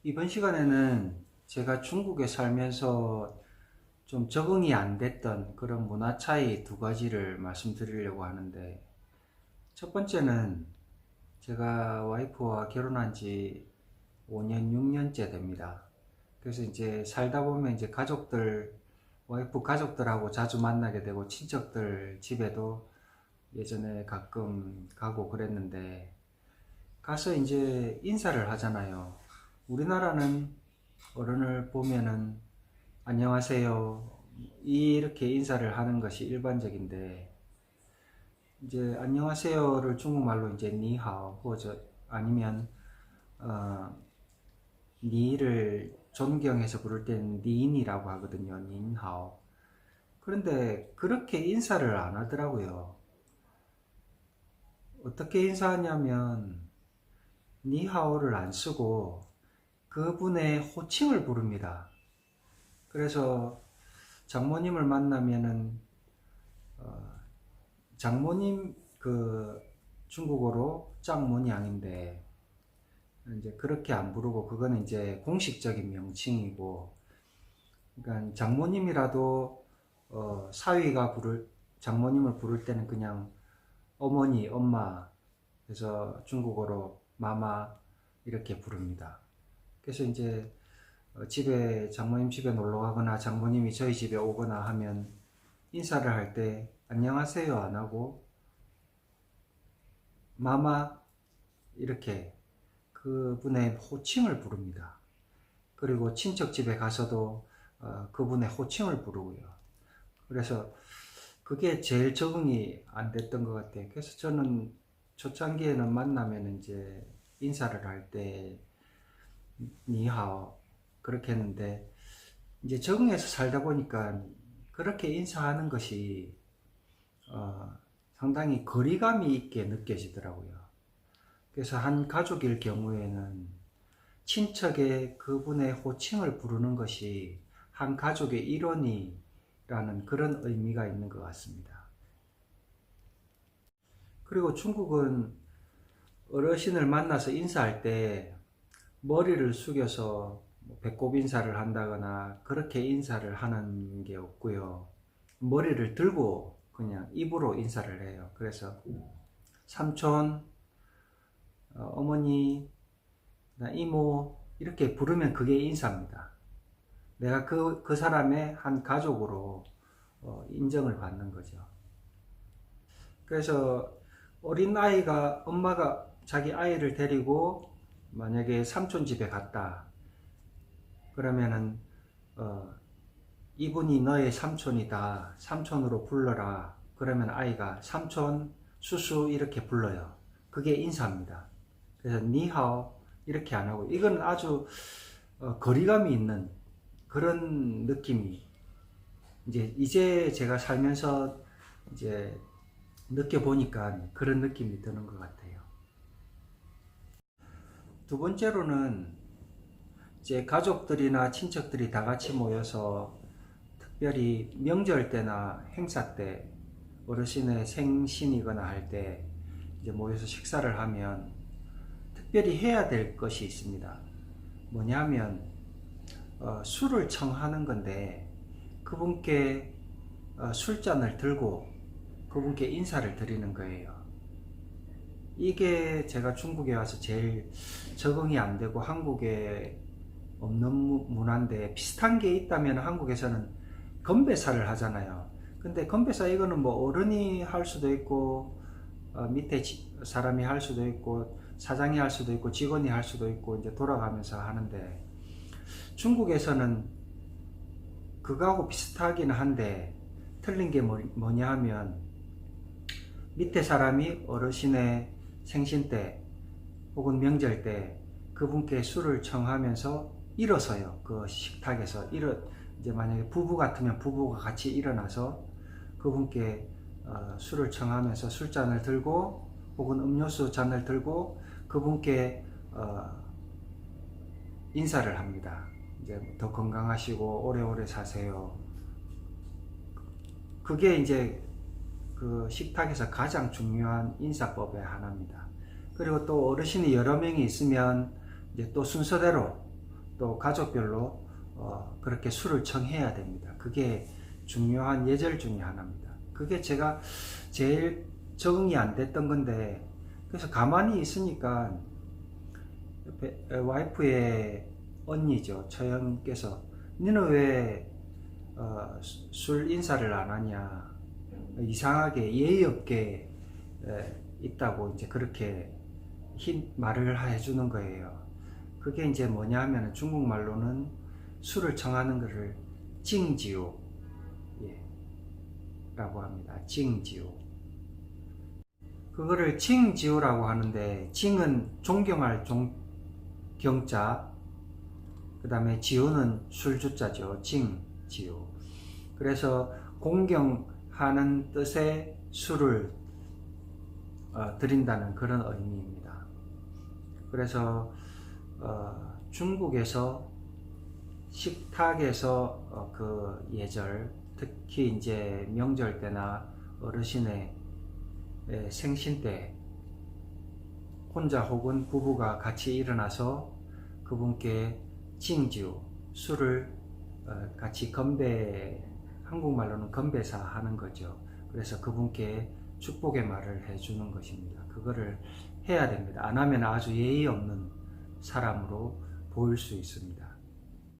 이번 시간에는 제가 중국에 살면서 좀 적응이 안 됐던 그런 문화 차이 두 가지를 말씀드리려고 하는데, 첫 번째는 제가 와이프와 결혼한 지 5년, 6년째 됩니다. 그래서 이제 살다 보면 이제 와이프 가족들하고 자주 만나게 되고, 친척들 집에도 예전에 가끔 가고 그랬는데, 가서 이제 인사를 하잖아요. 우리나라는 어른을 보면은 안녕하세요 이렇게 인사를 하는 것이 일반적인데, 이제 안녕하세요를 중국말로 이제 니하오,或者아니면 어, 니를 존경해서 부를 때는 니인이라고 하거든요. 닌하오. 그런데 그렇게 인사를 안 하더라고요. 어떻게 인사하냐면 니하오를 안 쓰고 그분의 호칭을 부릅니다. 그래서 장모님을 만나면은 장모님, 중국어로 짱모냥인데 이제 그렇게 안 부르고, 그거는 이제 공식적인 명칭이고, 그러니까 장모님이라도 사위가 장모님을 부를 때는 그냥 어머니, 엄마, 그래서 중국어로 마마 이렇게 부릅니다. 그래서 이제 장모님 집에 놀러 가거나 장모님이 저희 집에 오거나 하면 인사를 할 때 안녕하세요 안 하고 마마 이렇게 그분의 호칭을 부릅니다. 그리고 친척 집에 가서도 그분의 호칭을 부르고요. 그래서 그게 제일 적응이 안 됐던 것 같아요. 그래서 저는 초창기에는 만나면 이제 인사를 할 때 니하오 그렇게 했는데, 이제 적응해서 살다 보니까 그렇게 인사하는 것이 상당히 거리감이 있게 느껴지더라고요. 그래서 한 가족일 경우에는 친척의 그분의 호칭을 부르는 것이 한 가족의 일원이라는 그런 의미가 있는 것 같습니다. 그리고 중국은 어르신을 만나서 인사할 때 머리를 숙여서 배꼽 인사를 한다거나 그렇게 인사를 하는 게 없고요. 머리를 들고 그냥 입으로 인사를 해요. 그래서 삼촌, 어머니, 이모 이렇게 부르면 그게 인사입니다. 내가 그 사람의 한 가족으로 인정을 받는 거죠. 그래서 어린 아이가, 엄마가 자기 아이를 데리고 만약에 삼촌 집에 갔다 그러면은 이분이 너의 삼촌이다, 삼촌으로 불러라. 그러면 아이가 삼촌, 수수 이렇게 불러요. 그게 인사입니다. 그래서 니하오 이렇게 안 하고, 이건 아주 거리감이 있는 그런 느낌이 이제 제가 살면서 이제 느껴보니까 그런 느낌이 드는 것 같아요. 두 번째로는 이제 가족들이나 친척들이 다 같이 모여서 특별히 명절 때나 행사 때, 어르신의 생신이거나 할 때 이제 모여서 식사를 하면 특별히 해야 될 것이 있습니다. 뭐냐면 술을 청하는 건데, 그분께 술잔을 들고 그분께 인사를 드리는 거예요. 이게 제가 중국에 와서 제일 적응이 안 되고 한국에 없는 문화인데, 비슷한 게 있다면 한국에서는 건배사를 하잖아요. 근데 건배사 이거는 뭐 어른이 할 수도 있고 밑에 사람이 할 수도 있고 사장이 할 수도 있고 직원이 할 수도 있고 이제 돌아가면서 하는데, 중국에서는 그거하고 비슷하긴 한데 틀린 게 뭐냐 하면, 밑에 사람이 어르신의 생신 때 혹은 명절 때 그분께 술을 청하면서 일어서요. 그 식탁에서 이제 만약에 부부 같으면 부부가 같이 일어나서 그분께 술을 청하면서 술잔을 들고 혹은 음료수 잔을 들고 그분께 인사를 합니다. 이제 더 건강하시고 오래오래 사세요. 그게 이제 그 식탁에서 가장 중요한 인사법의 하나입니다. 그리고 또 어르신이 여러 명이 있으면 이제 또 순서대로 또 가족별로 그렇게 술을 청해야 됩니다. 그게 중요한 예절 중에 하나입니다. 그게 제가 제일 적응이 안 됐던 건데, 그래서 가만히 있으니까 와이프의 언니죠, 처형께서 니는 왜 술 인사를 안 하냐, 이상하게 예의 없게 있다고 이제 그렇게 말을 해주는 거예요. 그게 이제 뭐냐 하면 중국말로는 술을 청하는 것을 징지오, 예, 라고 합니다. 징지오. 그거를 징지오라고 하는데, 징은 존경할 경자, 그 다음에 지오는 술주자죠. 징지오. 그래서 공경하는 뜻의 술을 드린다는 그런 의미입니다. 그래서 중국에서 식탁에서 그 예절, 특히 이제 명절 때나 어르신의 생신 때 혼자 혹은 부부가 같이 일어나서 그분께 징주, 술을 같이 건배, 한국말로는 건배사 하는 거죠. 그래서 그분께 축복의 말을 해주는 것입니다. 그거를 해야 됩니다. 안 하면 아주 예의 없는 사람으로 보일 수 있습니다.